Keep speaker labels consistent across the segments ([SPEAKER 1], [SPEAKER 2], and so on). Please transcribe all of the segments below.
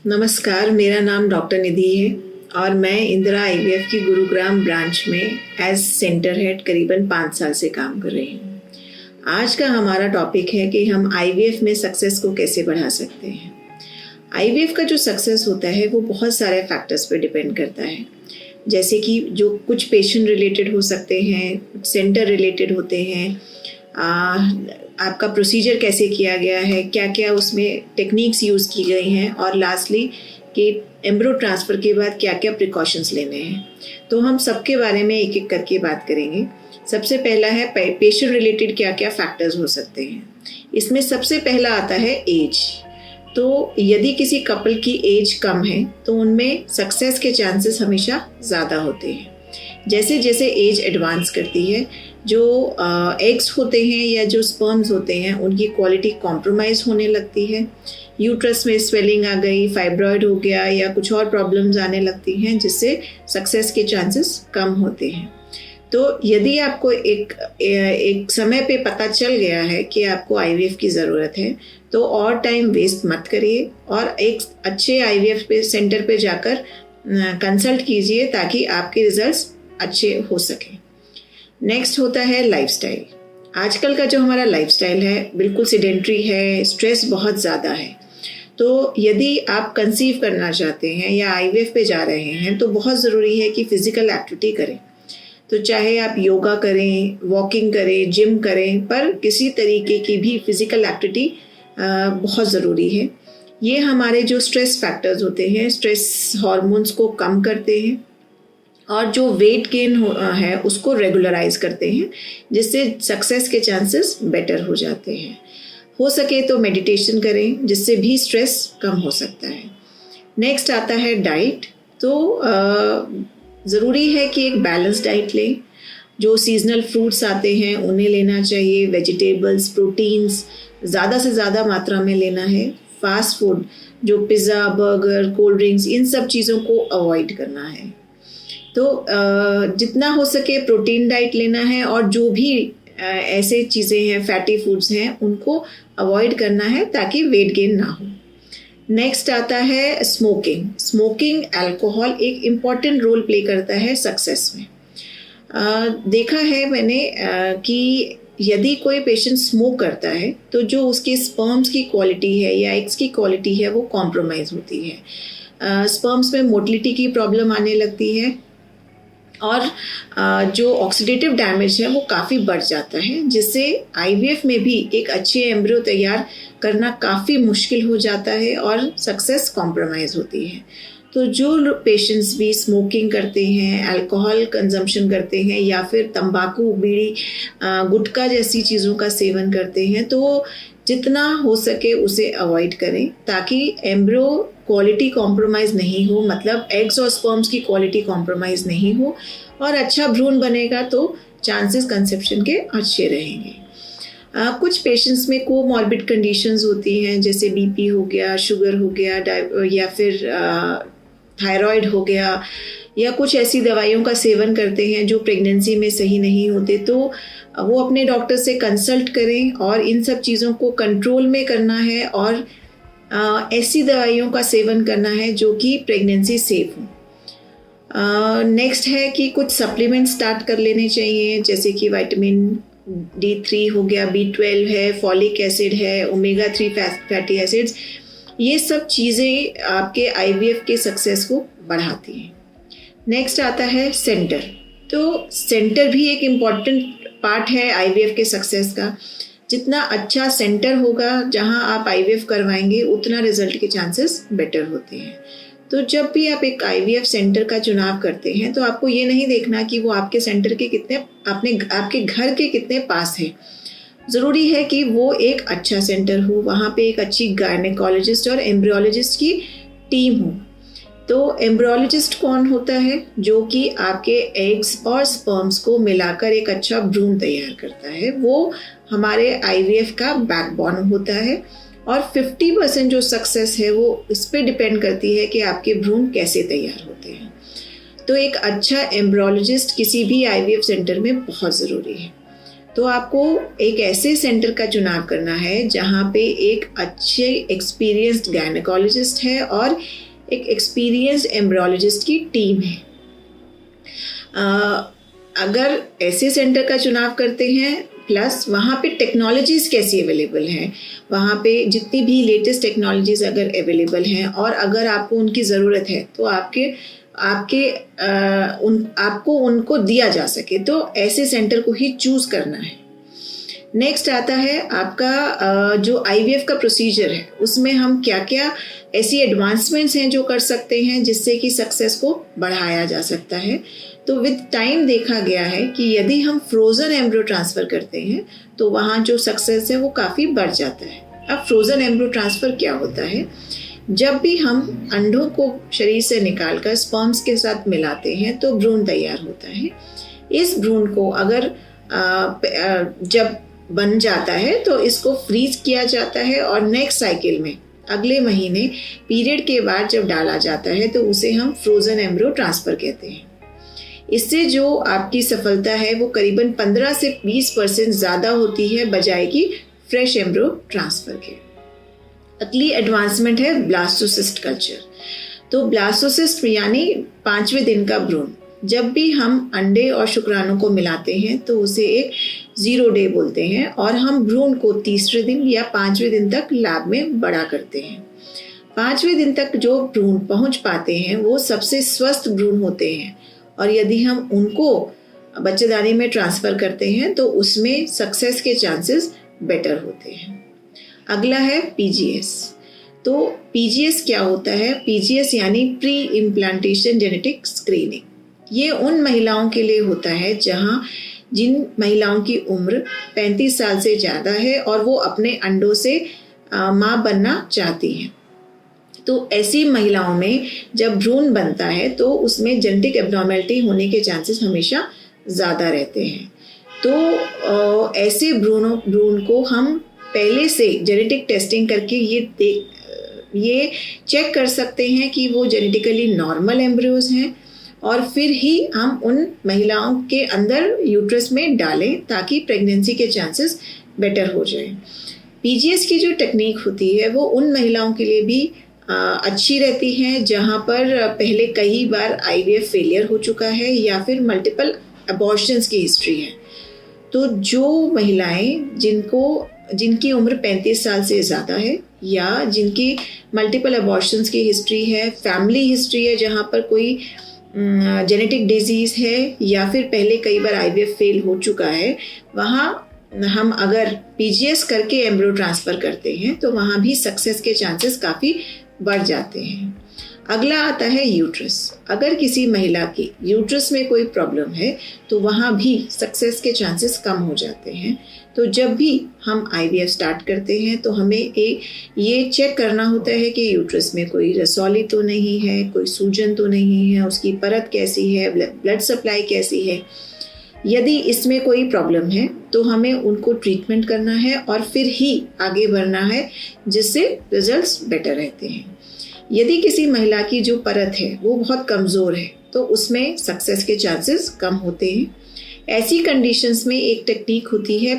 [SPEAKER 1] नमस्कार, मेरा नाम डॉक्टर निधि है और मैं इंदिरा आईवीएफ की गुरुग्राम ब्रांच में एज सेंटर हेड करीबन 5 साल से काम कर रही हूँ। आज का हमारा टॉपिक है कि हम आईवीएफ में सक्सेस को कैसे बढ़ा सकते हैं। आईवीएफ का जो सक्सेस होता है वो बहुत सारे फैक्टर्स पे डिपेंड करता है, जैसे कि जो कुछ पेशेंट रिलेटेड हो सकते हैं, कुछ सेंटर रिलेटेड होते हैं, आपका प्रोसीजर कैसे किया गया है, क्या क्या उसमें टेक्निक्स यूज़ की गई हैं, और लास्टली कि एम्ब्रो ट्रांसफ़र के बाद क्या क्या प्रिकॉशंस लेने हैं। तो हम सबके बारे में एक एक करके बात करेंगे। सबसे पहला है पेशेंट रिलेटेड क्या क्या फैक्टर्स हो सकते हैं। इसमें सबसे पहला आता है एज। तो यदि किसी कपल की एज कम है तो उनमें सक्सेस के चांसेस हमेशा ज़्यादा होते हैं। जैसे जैसे एज एडवांस करती है, जो एग्स होते हैं या जो स्पर्म्स होते हैं उनकी क्वालिटी कॉम्प्रोमाइज़ होने लगती है। यूट्रस में स्वेलिंग आ गई, फाइब्रॉयड हो गया या कुछ और प्रॉब्लम्स आने लगती हैं, जिससे सक्सेस के चांसेस कम होते हैं। तो यदि आपको एक समय पे पता चल गया है कि आपको आईवीएफ की ज़रूरत है, तो और टाइम वेस्ट मत करिए और एक अच्छे आईवीएफ पे सेंटर पे जाकर कंसल्ट कीजिए ताकि आपके रिजल्ट्स अच्छे हो सकें। नेक्स्ट होता है लाइफस्टाइल। आजकल का जो हमारा लाइफस्टाइल है बिल्कुल सीडेंट्री है, स्ट्रेस बहुत ज़्यादा है। तो यदि आप कंसीव करना चाहते हैं या आईवीएफ पे जा रहे हैं तो बहुत ज़रूरी है कि फिज़िकल एक्टिविटी करें। तो चाहे आप योगा करें, वॉकिंग करें, जिम करें, पर किसी तरीके की भी फिज़िकल एक्टिविटी बहुत ज़रूरी है। ये हमारे जो स्ट्रेस फैक्टर्स होते हैं, स्ट्रेस हार्मोन्स को कम करते हैं और जो वेट गेन है उसको रेगुलराइज करते हैं, जिससे सक्सेस के चांसेस बेटर हो जाते हैं। हो सके तो मेडिटेशन करें, जिससे भी स्ट्रेस कम हो सकता है। नेक्स्ट आता है डाइट। तो ज़रूरी है कि एक बैलेंस डाइट लें। जो सीजनल फ्रूट्स आते हैं उन्हें लेना चाहिए, वेजिटेबल्स, प्रोटीन्स ज़्यादा से ज़्यादा मात्रा में लेना है। फास्ट फूड जो पिज़्ज़ा, बर्गर, कोल्ड ड्रिंक्स, इन सब चीज़ों को अवॉइड करना है। तो जितना हो सके प्रोटीन डाइट लेना है और जो भी ऐसे चीज़ें हैं, फैटी फूड्स हैं, उनको अवॉइड करना है ताकि वेट गेन ना हो। नेक्स्ट आता है स्मोकिंग। स्मोकिंग, अल्कोहल एक इम्पॉर्टेंट रोल प्ले करता है सक्सेस में। देखा है मैंने कि यदि कोई पेशेंट स्मोक करता है तो जो उसके स्पर्म्स की क्वालिटी है या एग्स की क्वालिटी है वो कॉम्प्रोमाइज़ होती है। स्पर्म्स में मोटिलिटी की प्रॉब्लम आने लगती है और जो ऑक्सीडेटिव डैमेज है वो काफ़ी बढ़ जाता है, जिससे आईवीएफ में भी एक अच्छे एम्ब्रियो तैयार करना काफ़ी मुश्किल हो जाता है और सक्सेस कॉम्प्रोमाइज़ होती है। तो जो पेशेंट्स भी स्मोकिंग करते हैं, अल्कोहल कंजम्पशन करते हैं या फिर तंबाकू, बीड़ी, गुटखा जैसी चीज़ों का सेवन करते हैं, तो जितना हो सके उसे अवॉइड करें ताकि एम्ब्रियो क्वालिटी कॉम्प्रोमाइज़ नहीं हो, मतलब एग्स और स्पर्म्स की क्वालिटी कॉम्प्रोमाइज़ नहीं हो और अच्छा भ्रूण बनेगा तो चांसेस कंसेप्शन के अच्छे रहेंगे। कुछ पेशेंट्स में कोमॉर्बिड कंडीशंस होती हैं, जैसे बीपी हो गया, शुगर हो गया, या फिर थायराइड हो गया, या कुछ ऐसी दवाइयों का सेवन करते हैं जो प्रेगनेंसी में सही नहीं होते, तो वो अपने डॉक्टर से कंसल्ट करें और इन सब चीज़ों को कंट्रोल में करना है और ऐसी दवाइयों का सेवन करना है जो कि प्रेगनेंसी सेफ हो। नेक्स्ट है कि कुछ सप्लीमेंट स्टार्ट कर लेने चाहिए, जैसे कि विटामिन D3 हो गया, B12 है, फॉलिक एसिड है, ओमेगा 3 फैटी एसिड्स। ये सब चीज़ें आपके आईवीएफ के सक्सेस को बढ़ाती हैं। नेक्स्ट आता है सेंटर। तो सेंटर भी एक इम्पॉर्टेंट पार्ट है आईवीएफ के सक्सेस का। जितना अच्छा सेंटर होगा जहां आप आईवीएफ करवाएंगे, उतना रिजल्ट के चांसेस बेटर होते हैं। तो जब भी आप एक आईवीएफ सेंटर का चुनाव करते हैं तो आपको ये नहीं देखना कि वो आपके सेंटर के कितने, आपके घर के कितने पास है। ज़रूरी है कि वो एक अच्छा सेंटर हो, वहाँ पे एक अच्छी गायनेकोलॉजिस्ट और एम्ब्रियोलॉजिस्ट की टीम हो। तो एम्ब्रियोलॉजिस्ट कौन होता है? जो कि आपके एग्स और स्पर्म्स को मिलाकर एक अच्छा भ्रूण तैयार करता है। वो हमारे आईवीएफ का बैकबोन होता है और 50% जो सक्सेस है वो इस पर डिपेंड करती है कि आपके भ्रूण कैसे तैयार होते हैं। तो एक अच्छा एम्ब्रियोलॉजिस्ट किसी भी आईवीएफ सेंटर में बहुत ज़रूरी है। तो आपको एक ऐसे सेंटर का चुनाव करना है जहाँ पे एक अच्छे एक्सपीरियंस्ड गायनेकोलॉजिस्ट है और एक एक्सपीरियंस्ड एम्ब्रियोलॉजिस्ट की टीम है। अगर ऐसे सेंटर का चुनाव करते हैं, प्लस वहाँ पे टेक्नोलॉजीज़ कैसी अवेलेबल हैं, वहाँ पे जितनी भी लेटेस्ट टेक्नोलॉजीज़ अगर अवेलेबल हैं और अगर आपको उनकी ज़रूरत है तो आपको उनको दिया जा सके, तो ऐसे सेंटर को ही चूज़ करना है। नेक्स्ट आता है आपका जो IVF का प्रोसीजर है, उसमें हम क्या क्या ऐसी एडवांसमेंट्स हैं जो कर सकते हैं जिससे कि सक्सेस को बढ़ाया जा सकता है। तो विद टाइम देखा गया है कि यदि हम फ्रोज़न एम्ब्रियो ट्रांसफ़र करते हैं तो वहाँ जो सक्सेस है वो काफ़ी बढ़ जाता है। अब फ्रोज़न एम्ब्रियो ट्रांसफ़र क्या होता है? जब भी हम अंडों को शरीर से निकालकर स्पर्म्स के साथ मिलाते हैं तो भ्रूण तैयार होता है। इस भ्रूण को अगर जब बन जाता है तो इसको फ्रीज किया जाता है और नेक्स्ट साइकिल में अगले महीने पीरियड के बाद जब डाला जाता है तो उसे हम फ्रोज़न एम्ब्रियो ट्रांसफ़र कहते हैं। इससे जो आपकी सफलता है वो करीबन 15 से 20% ज़्यादा होती है बजाय कि फ्रेश एम्ब्रियो ट्रांसफ़र के। अगली एडवांसमेंट है ब्लास्टोसिस्ट कल्चर। तो ब्लास्टोसिस्ट यानी 5वें दिन का भ्रूण। जब भी हम अंडे और शुक्राणु को मिलाते हैं तो उसे एक 0 डे बोलते हैं और हम भ्रूण को 30वें दिन या 5वें दिन तक लैब में बड़ा करते हैं। 5वें दिन तक जो भ्रूण पहुंच पाते हैं वो सबसे स्वस्थ भ्रूण होते हैं और यदि हम उनको बच्चेदानी में ट्रांसफ़र करते हैं तो उसमें सक्सेस के चांसेस बेटर होते हैं। अगला है PGS। तो PGS क्या होता है? PGS यानी प्री इम्प्लांटेशन जेनेटिक स्क्रीनिंग। ये उन महिलाओं के लिए होता है जिन महिलाओं की उम्र 35 साल से ज़्यादा है और वो अपने अंडों से माँ बनना चाहती हैं। तो ऐसी महिलाओं में जब भ्रूण बनता है तो उसमें जेनेटिक एब्नॉर्मैलिटी होने के चांसेस हमेशा ज़्यादा रहते हैं। तो ऐसे भ्रूण को हम पहले से जेनेटिक टेस्टिंग करके ये चेक कर सकते हैं कि वो जेनेटिकली नॉर्मल एम्ब्रियोज हैं और फिर ही हम उन महिलाओं के अंदर यूट्रस में डालें ताकि प्रेगनेंसी के चांसेस बेटर हो जाए। PGS की जो टेक्निक होती है वो उन महिलाओं के लिए भी अच्छी रहती है जहाँ पर पहले कई बार IVF फेलियर हो चुका है या फिर मल्टीपल अबॉर्शंस की हिस्ट्री है। तो जो महिलाएं जिनकी उम्र 35 साल से ज़्यादा है या जिनकी मल्टीपल अबॉर्शंस की हिस्ट्री है, फैमिली हिस्ट्री है जहाँ पर कोई जेनेटिक डिजीज़ है या फिर पहले कई बार IVF फेल हो चुका है, वहाँ हम अगर PGS करके एम्ब्रियो ट्रांसफ़र करते हैं तो वहाँ भी सक्सेस के चांसेस काफ़ी बढ़ जाते हैं। अगला आता है यूट्रस। अगर किसी महिला की यूट्रस में कोई प्रॉब्लम है तो वहाँ भी सक्सेस के चांसेस कम हो जाते हैं। तो जब भी हम IVF स्टार्ट करते हैं तो हमें ये चेक करना होता है कि यूट्रस में कोई रसौली तो नहीं है, कोई सूजन तो नहीं है, उसकी परत कैसी है, ब्लड सप्लाई कैसी है। यदि इसमें कोई प्रॉब्लम है तो हमें उनको ट्रीटमेंट करना है और फिर ही आगे बढ़ना है जिससे रिजल्ट्स बेटर रहते हैं। यदि किसी महिला की जो परत है वो बहुत कमज़ोर है तो उसमें सक्सेस के चांसेस कम होते हैं। ऐसी कंडीशंस में एक टेक्निक होती है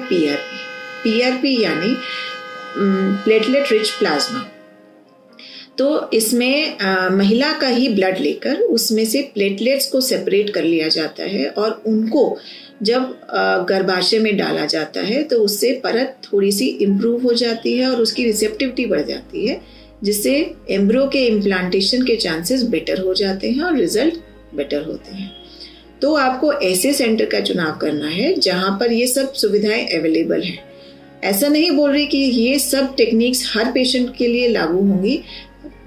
[SPEAKER 1] PRP यानी प्लेटलेट रिच प्लाज्मा। तो इसमें महिला का ही ब्लड लेकर उसमें से प्लेटलेट्स को सेपरेट कर लिया जाता है और उनको जब गर्भाशय में डाला जाता है तो उससे परत थोड़ी सी इम्प्रूव हो जाती है और उसकी रिसेप्टिविटी बढ़ जाती है, जिससे एम्ब्रियो के इम्प्लांटेशन के चांसेस बेटर हो जाते हैं और रिजल्ट बेटर होते हैं। तो आपको ऐसे सेंटर का चुनाव करना है जहाँ पर ये सब सुविधाएं अवेलेबल हैं। ऐसा नहीं बोल रही कि ये सब टेक्निक्स हर पेशेंट के लिए लागू होंगी,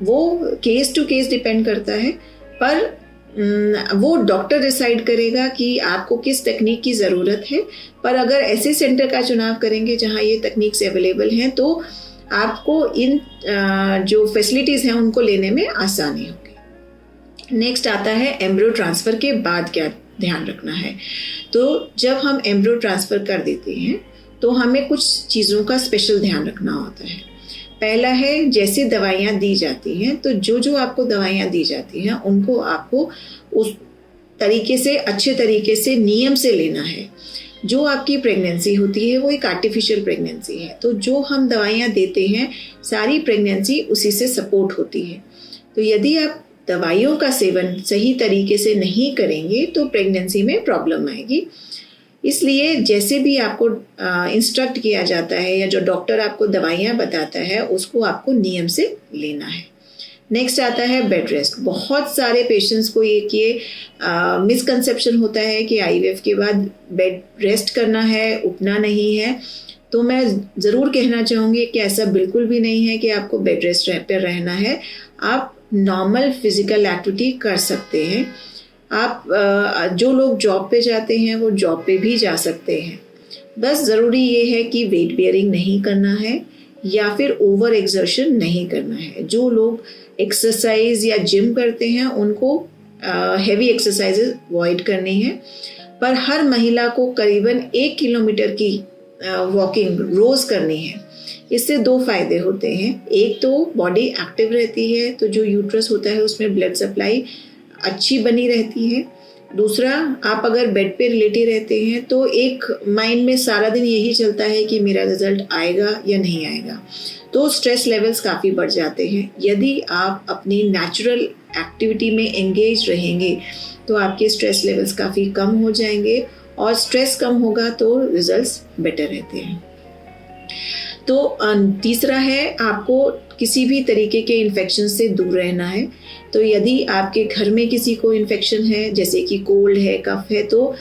[SPEAKER 1] वो केस टू केस डिपेंड करता है, पर वो डॉक्टर डिसाइड करेगा कि आपको किस टेक्निक की ज़रूरत है। पर अगर ऐसे सेंटर का चुनाव करेंगे जहाँ ये टेक्निक्स अवेलेबल हैं तो आपको इन जो फैसिलिटीज़ हैं उनको लेने में आसानी होगी। नेक्स्ट आता है एम्ब्रियो ट्रांसफ़र के बाद क्या ध्यान रखना है। तो जब हम एम्ब्रियो ट्रांसफ़र कर देते हैं तो हमें कुछ चीज़ों का स्पेशल ध्यान रखना होता है। पहला है, जैसे दवाइयाँ दी जाती हैं तो जो आपको दवाइयाँ दी जाती हैं उनको आपको उस तरीके से, अच्छे तरीके से, नियम से लेना है। जो आपकी प्रेगनेंसी होती है वो एक आर्टिफिशियल प्रेगनेंसी है, तो जो हम दवाइयाँ देते हैं सारी प्रेगनेंसी उसी से सपोर्ट होती है। तो यदि आप दवाइयों का सेवन सही तरीके से नहीं करेंगे तो प्रेगनेंसी में प्रॉब्लम आएगी। इसलिए जैसे भी आपको इंस्ट्रक्ट किया जाता है या जो डॉक्टर आपको दवाइयाँ बताता है उसको आपको नियम से लेना है। नेक्स्ट आता है बेड रेस्ट। बहुत सारे पेशेंट्स को ये मिसकंसेप्शन होता है कि आईवीएफ के बाद बेड रेस्ट करना है, उठना नहीं है। तो मैं ज़रूर कहना चाहूँगी कि ऐसा बिल्कुल भी नहीं है कि आपको बेड रेस्ट पर रहना है। आप नॉर्मल फिजिकल एक्टिविटी कर सकते हैं। आप जो लोग जॉब पे जाते हैं वो जॉब पे भी जा सकते हैं। बस ज़रूरी ये है कि वेट बेयरिंग नहीं करना है या फिर ओवर एक्सर्शन नहीं करना है। जो लोग एक्सरसाइज या जिम करते हैं उनको हैवी एक्सरसाइजेज अवॉइड करनी है। पर हर महिला को करीबन 1 किलोमीटर की वॉकिंग रोज़ करनी है। इससे 2 फायदे होते हैं। एक तो बॉडी एक्टिव रहती है, तो जो यूट्रस होता है उसमें ब्लड सप्लाई अच्छी बनी रहती है। दूसरा, आप अगर बेड पे लेटे रहते हैं तो एक माइंड में सारा दिन यही चलता है कि मेरा रिजल्ट आएगा या नहीं आएगा, तो स्ट्रेस लेवल्स काफ़ी बढ़ जाते हैं। यदि आप अपनी नेचुरल एक्टिविटी में एंगेज रहेंगे तो आपके स्ट्रेस लेवल्स काफ़ी कम हो जाएंगे, और स्ट्रेस कम होगा तो रिजल्ट्स बेटर रहते हैं। तो तीसरा है, आपको किसी भी तरीके के इन्फेक्शन से दूर रहना है। तो यदि आपके घर में किसी को इन्फेक्शन है, जैसे कि कोल्ड है, कफ है, तो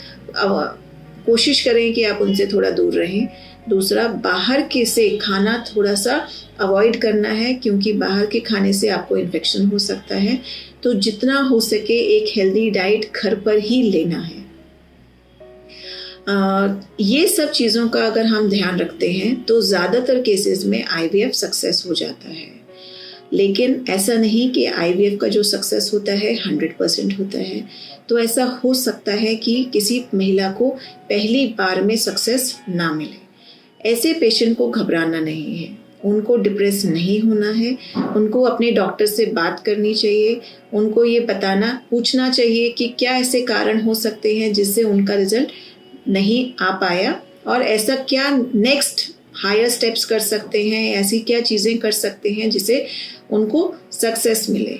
[SPEAKER 1] कोशिश करें कि आप उनसे थोड़ा दूर रहें। दूसरा, बाहर के से खाना थोड़ा सा अवॉइड करना है, क्योंकि बाहर के खाने से आपको इन्फेक्शन हो सकता है। तो जितना हो सके एक हेल्दी डाइट घर पर ही लेना है। ये सब चीज़ों का अगर हम ध्यान रखते हैं तो ज़्यादातर केसेस में आईवीएफ सक्सेस हो जाता है। लेकिन ऐसा नहीं कि आईवीएफ का जो सक्सेस होता है 100% होता है। तो ऐसा हो सकता है कि किसी महिला को पहली बार में सक्सेस ना मिले। ऐसे पेशेंट को घबराना नहीं है, उनको डिप्रेस नहीं होना है। उनको अपने डॉक्टर से बात करनी चाहिए। उनको ये पूछना चाहिए कि क्या ऐसे कारण हो सकते हैं जिससे उनका रिजल्ट नहीं आ पाया, और ऐसा क्या नेक्स्ट हायर स्टेप्स कर सकते हैं, ऐसी क्या चीज़ें कर सकते हैं जिससे उनको सक्सेस मिले।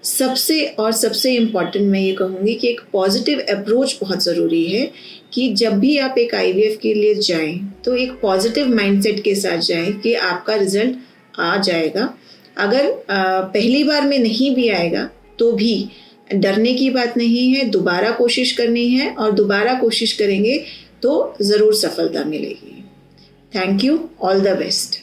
[SPEAKER 1] सबसे इम्पॉर्टेंट मैं ये कहूँगी कि एक पॉजिटिव अप्रोच बहुत ज़रूरी है, कि जब भी आप एक आईवीएफ के लिए जाएं तो एक पॉजिटिव माइंडसेट के साथ जाएं कि आपका रिजल्ट आ जाएगा। अगर पहली बार में नहीं भी आएगा तो भी डरने की बात नहीं है, दोबारा कोशिश करनी है, और दोबारा कोशिश करेंगे तो ज़रूर सफलता मिलेगी। Thank you, all the best.